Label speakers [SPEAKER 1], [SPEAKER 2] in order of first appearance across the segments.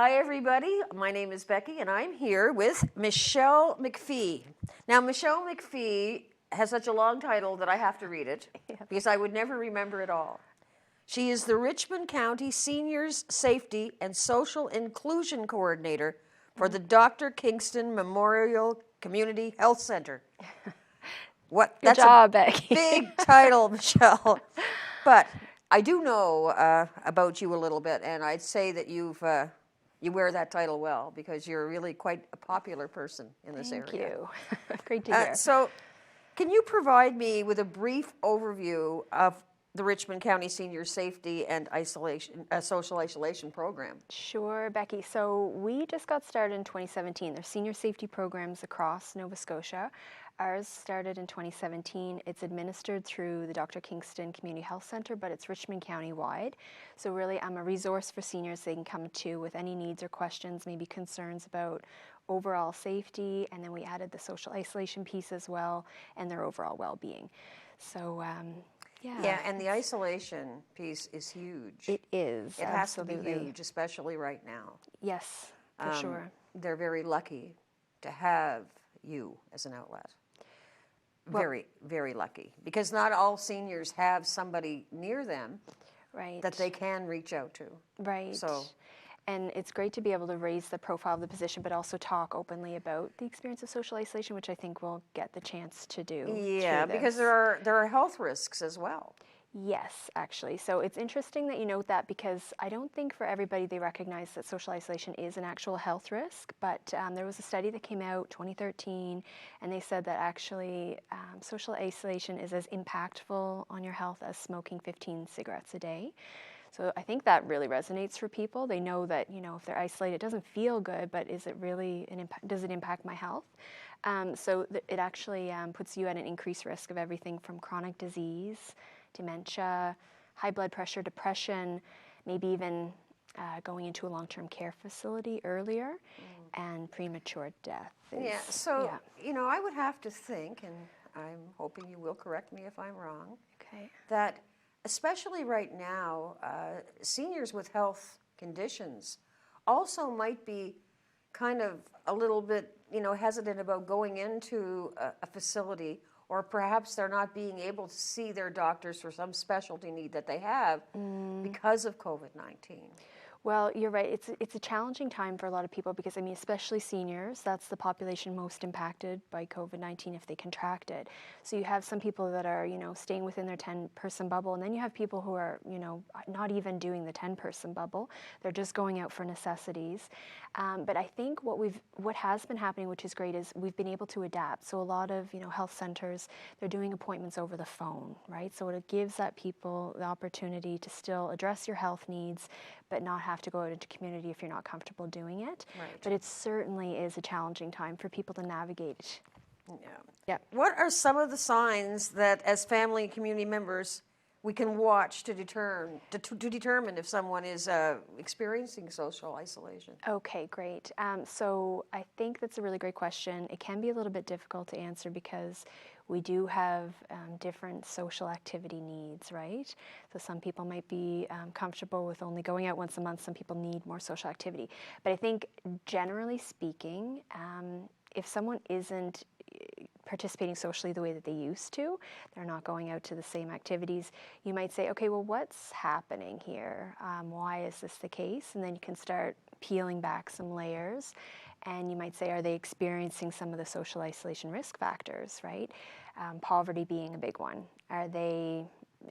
[SPEAKER 1] Hi, everybody. My name is Becky, and I'm here with Michele MacPhee. Now, Michele MacPhee has such a long title that I have to read it because I would never remember it all. She is the Richmond County Seniors Safety and Social Inclusion Coordinator for the Dr. Kingston Memorial Community Health Center.
[SPEAKER 2] Good job, Becky.
[SPEAKER 1] Big title, Michele. But I do know about you a little bit, and I'd say that you wear that title well because you're really quite a popular person in this area.
[SPEAKER 2] Thank you. Great to hear.
[SPEAKER 1] So, can you provide me with a brief overview of the Richmond County Senior Safety and Social Isolation Program?
[SPEAKER 2] Sure, Becky. So we just got started in 2017. There's senior safety programs across Nova Scotia. Ours started in 2017. It's administered through the Dr. Kingston Community Health Center, but it's Richmond County wide. So really, I'm a resource for seniors they can come to with any needs or questions, maybe concerns about overall safety, and then we added the social isolation piece as well, and their overall well-being. So,
[SPEAKER 1] yeah, and the isolation piece is huge.
[SPEAKER 2] It is.
[SPEAKER 1] It
[SPEAKER 2] absolutely.
[SPEAKER 1] has to be huge, especially right now.
[SPEAKER 2] Yes, for sure.
[SPEAKER 1] They're very lucky to have you as an outlet. Very, very lucky. Because not all seniors have somebody near them that they can reach out to.
[SPEAKER 2] Right.
[SPEAKER 1] So,
[SPEAKER 2] and it's great to be able to raise the profile of the position, but also talk openly about the experience of social isolation, which I think we'll get the chance to do.
[SPEAKER 1] Yeah, because there are health risks as well.
[SPEAKER 2] Yes, actually. So it's interesting that you note that because I don't think for everybody they recognize that social isolation is an actual health risk, but there was a study that came out 2013 and they said that actually social isolation is as impactful on your health as smoking 15 cigarettes a day. So I think that really resonates for people. They know that, if they're isolated, it doesn't feel good, but is it really does it impact my health? So it actually puts you at an increased risk of everything from chronic disease, dementia, high blood pressure, depression, maybe even going into a long-term care facility earlier, and premature death.
[SPEAKER 1] I would have to think, and I'm hoping you will correct me if I'm wrong, that especially right now, seniors with health conditions also might be kind of a little bit, hesitant about going into a facility, or perhaps they're not being able to see their doctors for some specialty need that they have because of COVID-19.
[SPEAKER 2] Well, you're right. It's a challenging time for a lot of people because, especially seniors, that's the population most impacted by COVID-19 if they contract it. So you have some people that are, staying within their 10-person bubble, and then you have people who are, not even doing the 10-person bubble. They're just going out for necessities. But I think what has been happening, which is great, is we've been able to adapt. So a lot of, health centers, they're doing appointments over the phone, right? So it gives that people the opportunity to still address your health needs, but not have to go out into community if you're not comfortable doing it.
[SPEAKER 1] Right.
[SPEAKER 2] But it certainly is a challenging time for people to navigate.
[SPEAKER 1] Yeah. What are some of the signs that, as family and community members, we can watch to determine if someone is experiencing social isolation?
[SPEAKER 2] Okay, great. So I think that's a really great question. It can be a little bit difficult to answer because we do have different social activity needs, right? So some people might be comfortable with only going out once a month. Some people need more social activity. But I think generally speaking, if someone isn't participating socially the way that they used to, they're not going out to the same activities, you might say, okay, well, what's happening here? Why is this the case? And then you can start peeling back some layers. And you might say, are they experiencing some of the social isolation risk factors, right? Poverty being a big one.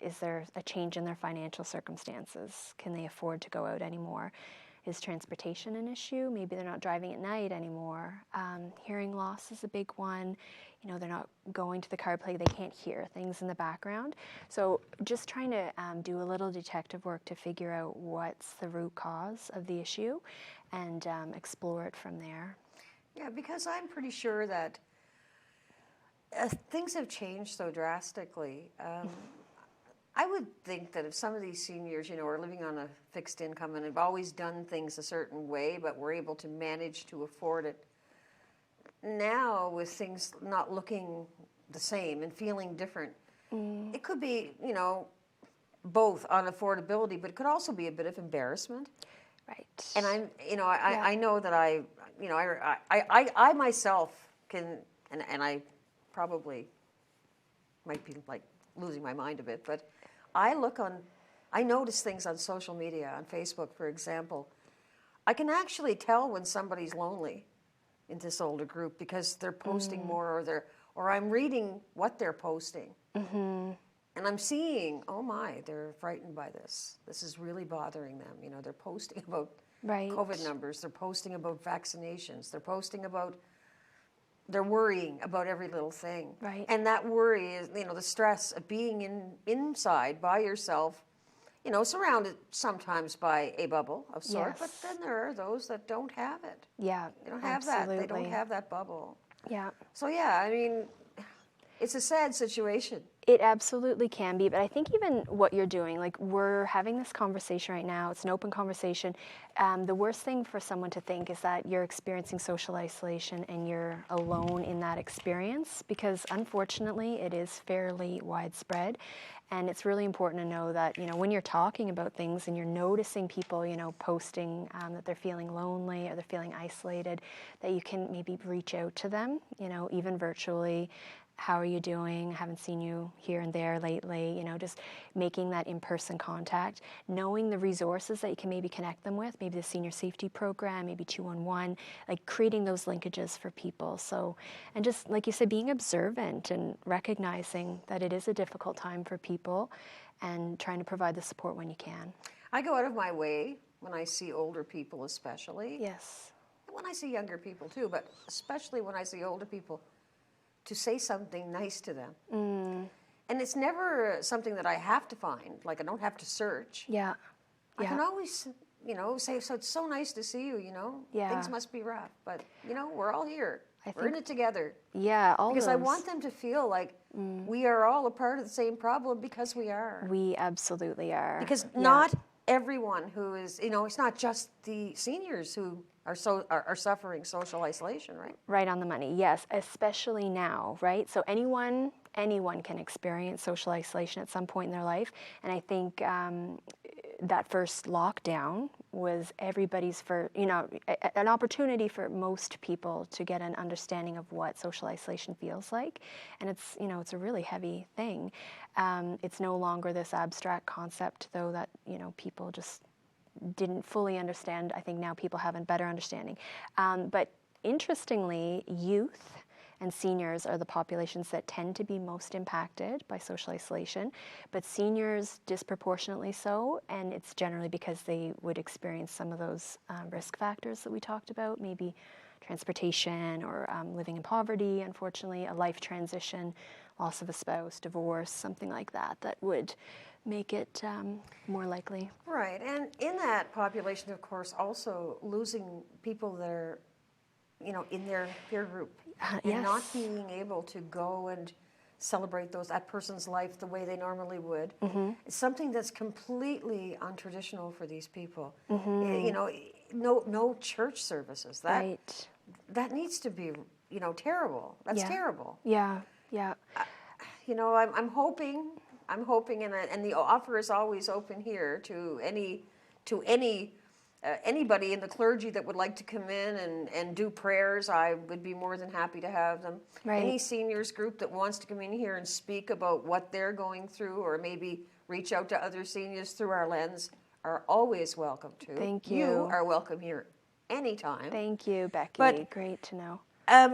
[SPEAKER 2] Is there a change in their financial circumstances? Can they afford to go out anymore? Is transportation an issue? Maybe they're not driving at night anymore. Hearing loss is a big one. They're not going to the car play. They can't hear things in the background. So just trying to do a little detective work to figure out what's the root cause of the issue and explore it from there.
[SPEAKER 1] Yeah, because I'm pretty sure that things have changed so drastically. I would think that if some of these seniors, are living on a fixed income and have always done things a certain way, but were able to manage to afford it, now with things not looking the same and feeling different, it could be, both on affordability, but it could also be a bit of embarrassment.
[SPEAKER 2] Right.
[SPEAKER 1] And
[SPEAKER 2] Yeah.
[SPEAKER 1] I know that I myself can, and I probably might be like losing my mind a bit, but I notice things on social media, on Facebook, for example. I can actually tell when somebody's lonely in this older group because they're posting more, or I'm reading what they're posting. And I'm seeing, oh my, they're frightened by this. This is really bothering them. They're posting about
[SPEAKER 2] Right.
[SPEAKER 1] COVID numbers. They're posting about vaccinations. They're worrying about every little thing.
[SPEAKER 2] Right.
[SPEAKER 1] And that worry is, the stress of being inside by yourself, surrounded sometimes by a bubble of sorts.
[SPEAKER 2] Yes.
[SPEAKER 1] But then there are those that don't have it.
[SPEAKER 2] Yeah.
[SPEAKER 1] They don't have
[SPEAKER 2] absolutely.
[SPEAKER 1] that. They don't have that bubble.
[SPEAKER 2] Yeah.
[SPEAKER 1] So yeah, I mean, it's a sad situation.
[SPEAKER 2] It absolutely can be, but I think even what you're doing, like we're having this conversation right now, it's an open conversation. The worst thing for someone to think is that you're experiencing social isolation and you're alone in that experience, because unfortunately it is fairly widespread. And it's really important to know that, when you're talking about things and you're noticing people, posting that they're feeling lonely or they're feeling isolated, that you can maybe reach out to them, even virtually. How are you doing? I haven't seen you here and there lately. Just making that in-person contact, knowing the resources that you can maybe connect them with, maybe the senior safety program, maybe 211, like creating those linkages for people. So, and just like you said, being observant and recognizing that it is a difficult time for people and trying to provide the support when you can.
[SPEAKER 1] I go out of my way when I see older people, especially.
[SPEAKER 2] Yes.
[SPEAKER 1] When I see younger people too, but especially when I see older people, to say something nice to them. And it's never something that I have to find, like I don't have to search.
[SPEAKER 2] Yeah.
[SPEAKER 1] I can always, say, so it's so nice to see you,
[SPEAKER 2] Yeah.
[SPEAKER 1] Things must be rough, but, we're all here. We're in it together.
[SPEAKER 2] Yeah,
[SPEAKER 1] because I want them to feel like we are all a part of the same problem, because we are.
[SPEAKER 2] We absolutely are.
[SPEAKER 1] Because not everyone who is, it's not just the seniors who are suffering social isolation, right?
[SPEAKER 2] Right on the money, yes, especially now, right? So anyone can experience social isolation at some point in their life, and I think that first lockdown was everybody's an opportunity for most people to get an understanding of what social isolation feels like, and it's a really heavy thing. It's no longer this abstract concept, though, that people just didn't fully understand. I think now people have a better understanding. But interestingly, youth and seniors are the populations that tend to be most impacted by social isolation, but seniors disproportionately so, and it's generally because they would experience some of those risk factors that we talked about, maybe transportation or living in poverty, unfortunately, a life transition, loss of a spouse, divorce, something like that, that would make it more likely.
[SPEAKER 1] Right, and in that population, of course, also losing people that are, in their peer group, and not being able to go and celebrate that person's life the way they normally would. It's something that's completely untraditional for these people. No church services. That needs to be, terrible. That's terrible.
[SPEAKER 2] Yeah.
[SPEAKER 1] I'm hoping, and the offer is always open here to anybody in the clergy that would like to come in and do prayers. I would be more than happy to have them.
[SPEAKER 2] Right.
[SPEAKER 1] Any seniors group that wants to come in here and speak about what they're going through, or maybe reach out to other seniors through our lens, are always welcome to.
[SPEAKER 2] Thank you.
[SPEAKER 1] You are welcome here anytime.
[SPEAKER 2] Thank you, Becky.
[SPEAKER 1] But,
[SPEAKER 2] great to know.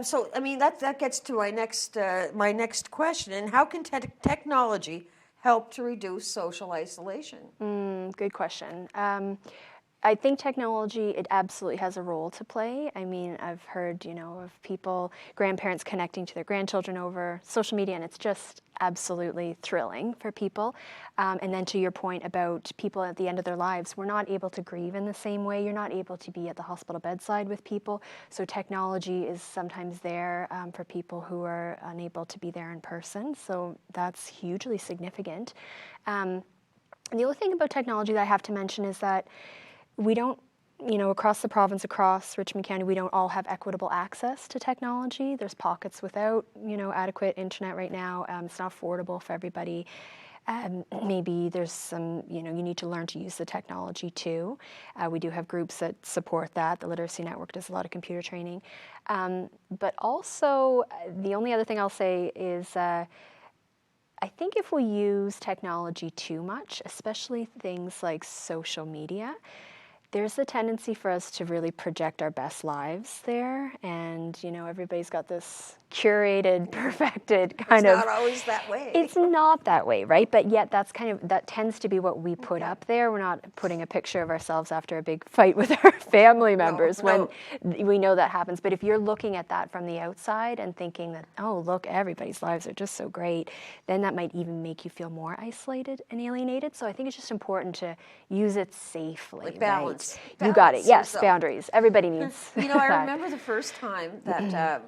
[SPEAKER 1] So, I mean, that gets to my next question. And how can technology help to reduce social isolation?
[SPEAKER 2] Good question. I think technology, it absolutely has a role to play. I mean, I've heard, of people, grandparents connecting to their grandchildren over social media, and it's just absolutely thrilling for people. And then to your point about people at the end of their lives, we're not able to grieve in the same way. You're not able to be at the hospital bedside with people. So technology is sometimes there for people who are unable to be there in person. So that's hugely significant. And the other thing about technology that I have to mention is that we don't, across the province, across Richmond County, we don't all have equitable access to technology. There's pockets without, adequate internet right now. It's not affordable for everybody. Maybe there's some, you need to learn to use the technology too. We do have groups that support that. The Literacy Network does a lot of computer training. But also, the only other thing I'll say is I think if we use technology too much, especially things like social media, there's a tendency for us to really project our best lives there. And, everybody's got this curated, perfected kind of...
[SPEAKER 1] It's not always that way.
[SPEAKER 2] It's not that way, right? But yet that tends to be what we put up there. We're not putting a picture of ourselves after a big fight with our family members when we know that happens. But if you're looking at that from the outside and thinking that, oh, look, everybody's lives are just so great, then that might even make you feel more isolated and alienated. So I think it's just important to use it safely.
[SPEAKER 1] Like balance.
[SPEAKER 2] Right? You got it. Yes,
[SPEAKER 1] yourself.
[SPEAKER 2] Boundaries. Everybody needs
[SPEAKER 1] I
[SPEAKER 2] that.
[SPEAKER 1] remember the first time that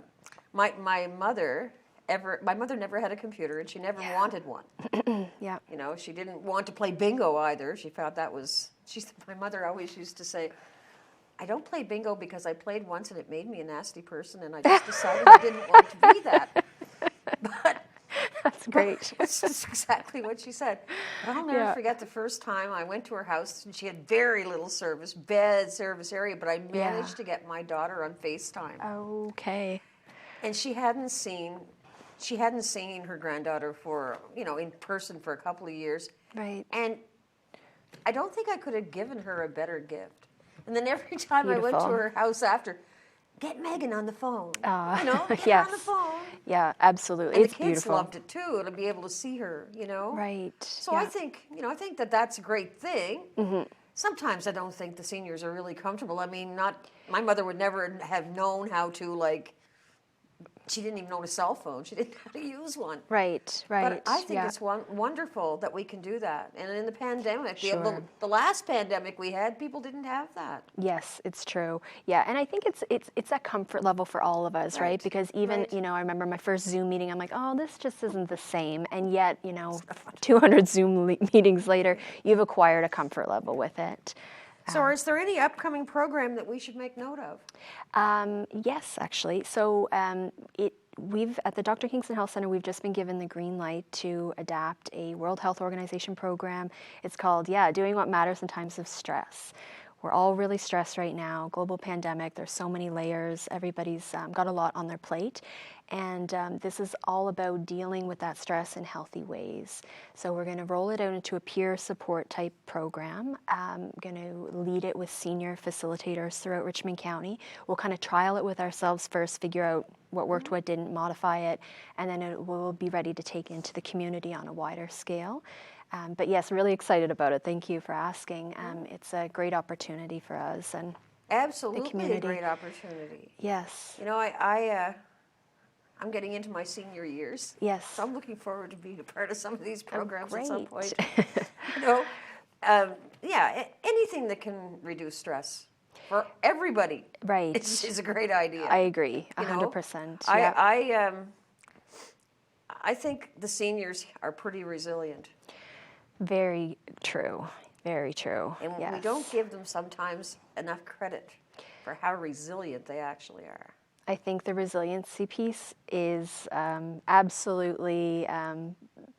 [SPEAKER 1] my mother never had a computer, and she never wanted one.
[SPEAKER 2] Yeah.
[SPEAKER 1] She didn't want to play bingo either. She found that was... My mother always used to say, I don't play bingo because I played once and it made me a nasty person, and I just decided I didn't want to be that. But
[SPEAKER 2] that's great.
[SPEAKER 1] That's just exactly what she said. But I'll never forget the first time I went to her house, and she had very little service, bad service area, but I managed to get my daughter on FaceTime.
[SPEAKER 2] Okay.
[SPEAKER 1] And she hadn't seen her granddaughter for, in person for a couple of years.
[SPEAKER 2] Right.
[SPEAKER 1] And I don't think I could have given her a better gift. And then every time I went to
[SPEAKER 2] Beautiful.
[SPEAKER 1] her house after, get Megan on the phone. Get
[SPEAKER 2] yes.
[SPEAKER 1] her on the phone.
[SPEAKER 2] Yeah, absolutely.
[SPEAKER 1] And
[SPEAKER 2] it's
[SPEAKER 1] the kids
[SPEAKER 2] beautiful.
[SPEAKER 1] loved it too, to be able to see her,
[SPEAKER 2] Right.
[SPEAKER 1] So I think that that's a great thing.
[SPEAKER 2] Mm-hmm.
[SPEAKER 1] Sometimes I don't think the seniors are really comfortable. I mean, my mother would never have known how to, she didn't even own a cell phone. She didn't know how to use one.
[SPEAKER 2] Right.
[SPEAKER 1] But I think it's wonderful that we can do that. And in the pandemic,
[SPEAKER 2] Sure.
[SPEAKER 1] the last pandemic we had, people didn't have that.
[SPEAKER 2] Yes, it's true. Yeah, and I think it's a comfort level for all of us, right? Because even, I remember my first Zoom meeting, I'm like, oh, this just isn't the same. And yet, 200 Zoom meetings later, you've acquired a comfort level with it.
[SPEAKER 1] So is there any upcoming program that we should make note of?
[SPEAKER 2] Yes, actually. So we've at the Dr. Kingston Health Center, we've just been given the green light to adapt a World Health Organization program. It's called, Doing What Matters in Times of Stress. We're all really stressed right now. Global pandemic, there's so many layers. Everybody's got a lot on their plate. And this is all about dealing with that stress in healthy ways. So we're going to roll it out into a peer support type program. I'm going to lead it with senior facilitators throughout Richmond County. We'll kind of trial it with ourselves first, figure out what worked, what didn't, modify it, and then we'll be ready to take into the community on a wider scale. But yes, really excited about it. Thank you for asking. It's a great opportunity for us and
[SPEAKER 1] Absolutely
[SPEAKER 2] the community.
[SPEAKER 1] A great opportunity.
[SPEAKER 2] Yes.
[SPEAKER 1] I'm getting into my senior years.
[SPEAKER 2] Yes.
[SPEAKER 1] So I'm looking forward to being a part of some of these programs
[SPEAKER 2] great.
[SPEAKER 1] at some point. Anything that can reduce stress for everybody.
[SPEAKER 2] Right.
[SPEAKER 1] Is a great idea.
[SPEAKER 2] I agree, 100%.
[SPEAKER 1] I think the seniors are pretty resilient.
[SPEAKER 2] Very true. Very true.
[SPEAKER 1] And
[SPEAKER 2] yes.
[SPEAKER 1] we don't give them sometimes enough credit for how resilient they actually are.
[SPEAKER 2] I think the resiliency piece is absolutely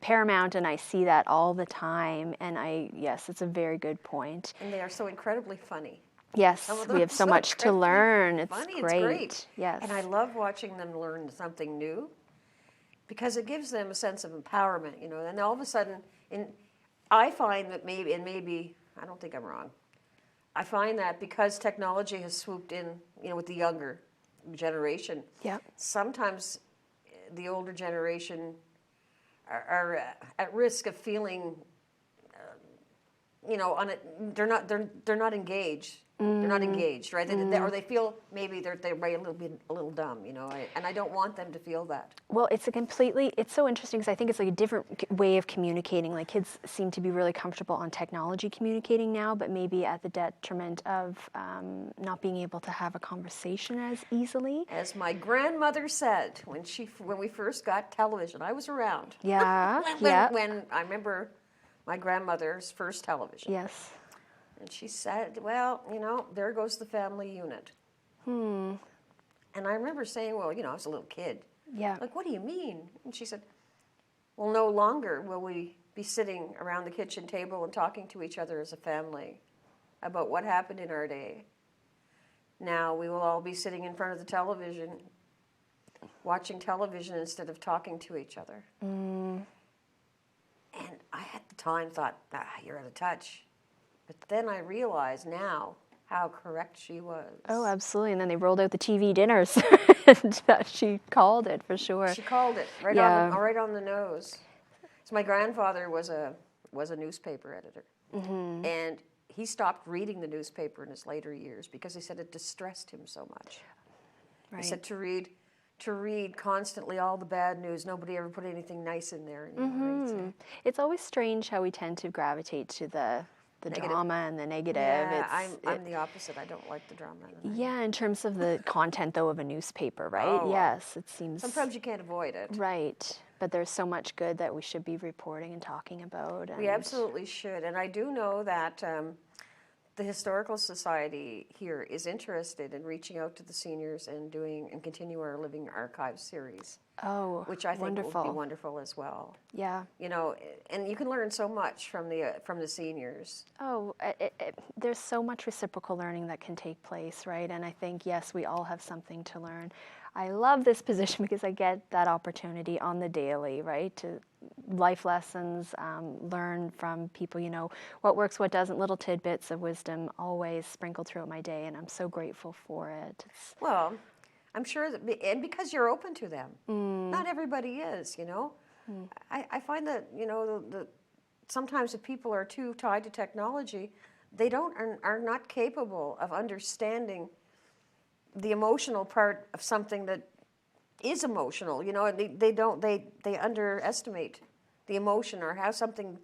[SPEAKER 2] paramount, and I see that all the time. And yes, it's a very good point.
[SPEAKER 1] And they are so incredibly funny.
[SPEAKER 2] Yes, we have so much to learn. It's
[SPEAKER 1] funny.
[SPEAKER 2] great.
[SPEAKER 1] It's great.
[SPEAKER 2] Yes.
[SPEAKER 1] And I love watching them learn something new because it gives them a sense of empowerment, and all of a sudden, I find that maybe, I don't think I'm wrong, I find that because technology has swooped in, with the younger generation, sometimes the older generation are at risk of feeling, they're not engaged. They're not engaged, right? Or they feel maybe they're a little dumb, and I don't want them to feel that.
[SPEAKER 2] Well, it's so interesting because I think it's like a different way of communicating. Like kids seem to be really comfortable on technology communicating now, but maybe at the detriment of not being able to have a conversation as easily.
[SPEAKER 1] As my grandmother said when we first got television, I was around.
[SPEAKER 2] Yeah,
[SPEAKER 1] when I remember my grandmother's first television.
[SPEAKER 2] Yes.
[SPEAKER 1] And she said, well, there goes the family unit. And I remember saying, well, I was a little kid.
[SPEAKER 2] Yeah.
[SPEAKER 1] Like, what do you mean? And she said, well, no longer will we be sitting around the kitchen table and talking to each other as a family about what happened in our day. Now we will all be sitting in front of the television, watching television instead of talking to each other. And I at the time thought, you're out of touch. But then I realize now how correct she was.
[SPEAKER 2] Oh, absolutely. And then they rolled out the TV dinners. And she called it for sure.
[SPEAKER 1] She called it right on the nose. So my grandfather was a newspaper editor, and he stopped reading the newspaper in his later years because he said it distressed him so much.
[SPEAKER 2] Right.
[SPEAKER 1] He said to read constantly all the bad news. Nobody ever put anything nice in there anymore.
[SPEAKER 2] It's always strange how we tend to gravitate to the drama and the negative.
[SPEAKER 1] Yeah, I'm the opposite. I don't like the drama.
[SPEAKER 2] Yeah, in terms of the content, though, of a newspaper, right?
[SPEAKER 1] Oh,
[SPEAKER 2] yes, it seems...
[SPEAKER 1] Sometimes you can't avoid it.
[SPEAKER 2] Right, but there's so much good that we should be reporting and talking about.
[SPEAKER 1] We absolutely should. And I do know that the Historical Society here is interested in reaching out to the seniors and continue our Living Archives series.
[SPEAKER 2] Oh,
[SPEAKER 1] which I think
[SPEAKER 2] wonderful.
[SPEAKER 1] will be wonderful as well.
[SPEAKER 2] Yeah.
[SPEAKER 1] You know, and you can learn so much from the seniors.
[SPEAKER 2] Oh, there's so much reciprocal learning that can take place, right? And I think, yes, we all have something to learn. I love this position because I get that opportunity on the daily, right? To life lessons, learn from people, you know, what works, what doesn't, little tidbits of wisdom always sprinkled throughout my day, and I'm so grateful for it.
[SPEAKER 1] Well, I'm sure that, and because you're open to them. Not everybody is, you know. I find that, you know, sometimes if people are too tied to technology, they are not capable of understanding the emotional part of something that is emotional, you know, and they underestimate the emotion or how something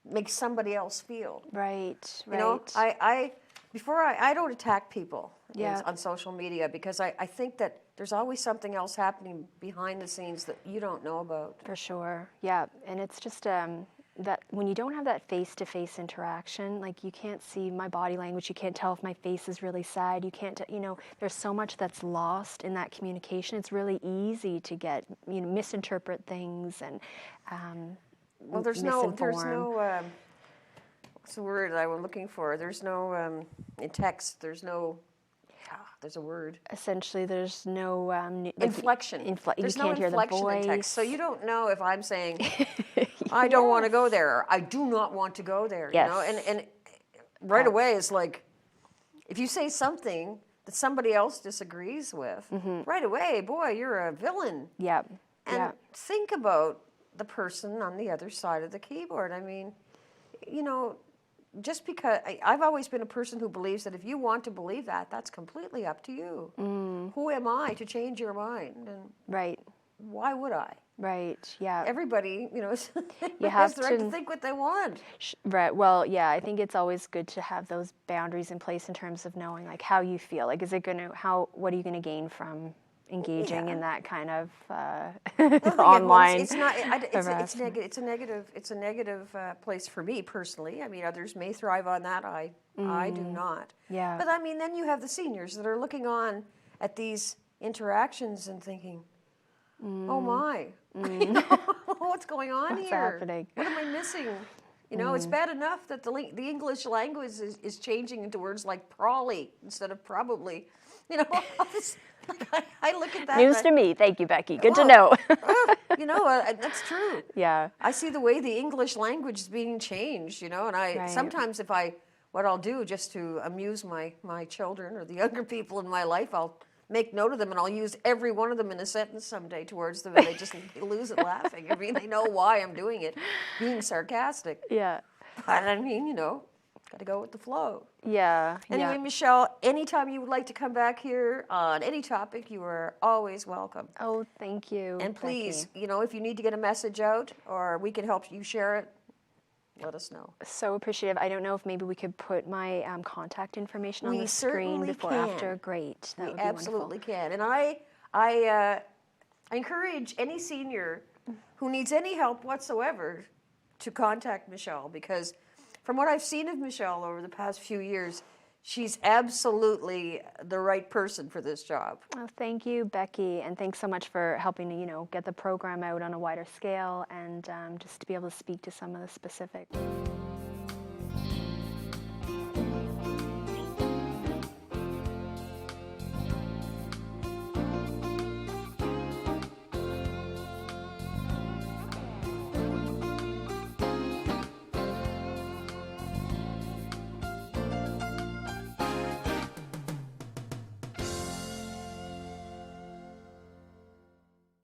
[SPEAKER 1] makes somebody else feel.
[SPEAKER 2] Right,
[SPEAKER 1] You know, I don't attack people on social media because I think that there's always something else happening behind the scenes that you don't know about.
[SPEAKER 2] For sure, yeah, and it's just that when you don't have that face-to-face interaction, like you can't see my body language, you can't tell if my face is really sad, you can't, you know, there's so much that's lost in that communication. It's really easy to get, you know, misinterpret things and
[SPEAKER 1] well, there's no what's the word I was looking for? There's no in text. There's no. There's a word.
[SPEAKER 2] Essentially, there's no
[SPEAKER 1] inflection. There's
[SPEAKER 2] you
[SPEAKER 1] no
[SPEAKER 2] can't hear
[SPEAKER 1] inflection
[SPEAKER 2] the voice.
[SPEAKER 1] in text, so you don't know if I'm saying I don't want to go there, or I do not want to go there.
[SPEAKER 2] Yes.
[SPEAKER 1] You know, and right away it's like if you say something that somebody else disagrees with, right away, boy, you're a villain.
[SPEAKER 2] Yeah.
[SPEAKER 1] And think about the person on the other side of the keyboard. I mean, you know, just because I've always been a person who believes that if you want to believe that, that's completely up to you. Who am I to change your mind? And why would I?
[SPEAKER 2] Right, yeah.
[SPEAKER 1] Everybody, you know,
[SPEAKER 2] you
[SPEAKER 1] has the right to think what they want.
[SPEAKER 2] Right, well, yeah, I think it's always good to have those boundaries in place in terms of knowing, like, how you feel. Like, is it going to, what are you going to gain from engaging in that kind of online
[SPEAKER 1] it's a negative place for me personally. I mean, others may thrive on that. I do not.
[SPEAKER 2] Yeah.
[SPEAKER 1] But I mean, then you have the seniors that are looking on at these interactions and thinking, "Oh my, you know, what's going on
[SPEAKER 2] What's
[SPEAKER 1] here?
[SPEAKER 2] happening?
[SPEAKER 1] What am I missing?" You know, it's bad enough that the English language is changing into words like probably instead of probably. You know, I look at that.
[SPEAKER 2] News to me. Thank you, Becky. Good to know.
[SPEAKER 1] You know, that's true.
[SPEAKER 2] Yeah.
[SPEAKER 1] I see the way the English language is being changed, you know, and sometimes what I'll do just to amuse my children or the younger people in my life, I'll make note of them and I'll use every one of them in a sentence someday towards them and they just lose it laughing. I mean, they know why I'm doing it, being sarcastic.
[SPEAKER 2] Yeah.
[SPEAKER 1] But I mean, you know, got to go with the flow.
[SPEAKER 2] Yeah.
[SPEAKER 1] Anyway, Michelle, anytime you would like to come back here on any topic, you are always welcome.
[SPEAKER 2] Oh, thank you.
[SPEAKER 1] And please, you know, if you need to get a message out or we can help you share it, let us know.
[SPEAKER 2] So appreciative. I don't know if maybe we could put my contact information on the screen before after. Great. That would be
[SPEAKER 1] absolutely
[SPEAKER 2] wonderful.
[SPEAKER 1] Can. And I encourage any senior who needs any help whatsoever to contact Michelle because from what I've seen of Michelle over the past few years, she's absolutely the right person for this job.
[SPEAKER 2] Well, thank you, Becky, and thanks so much for helping to, get the program out on a wider scale and just to be able to speak to some of the specifics.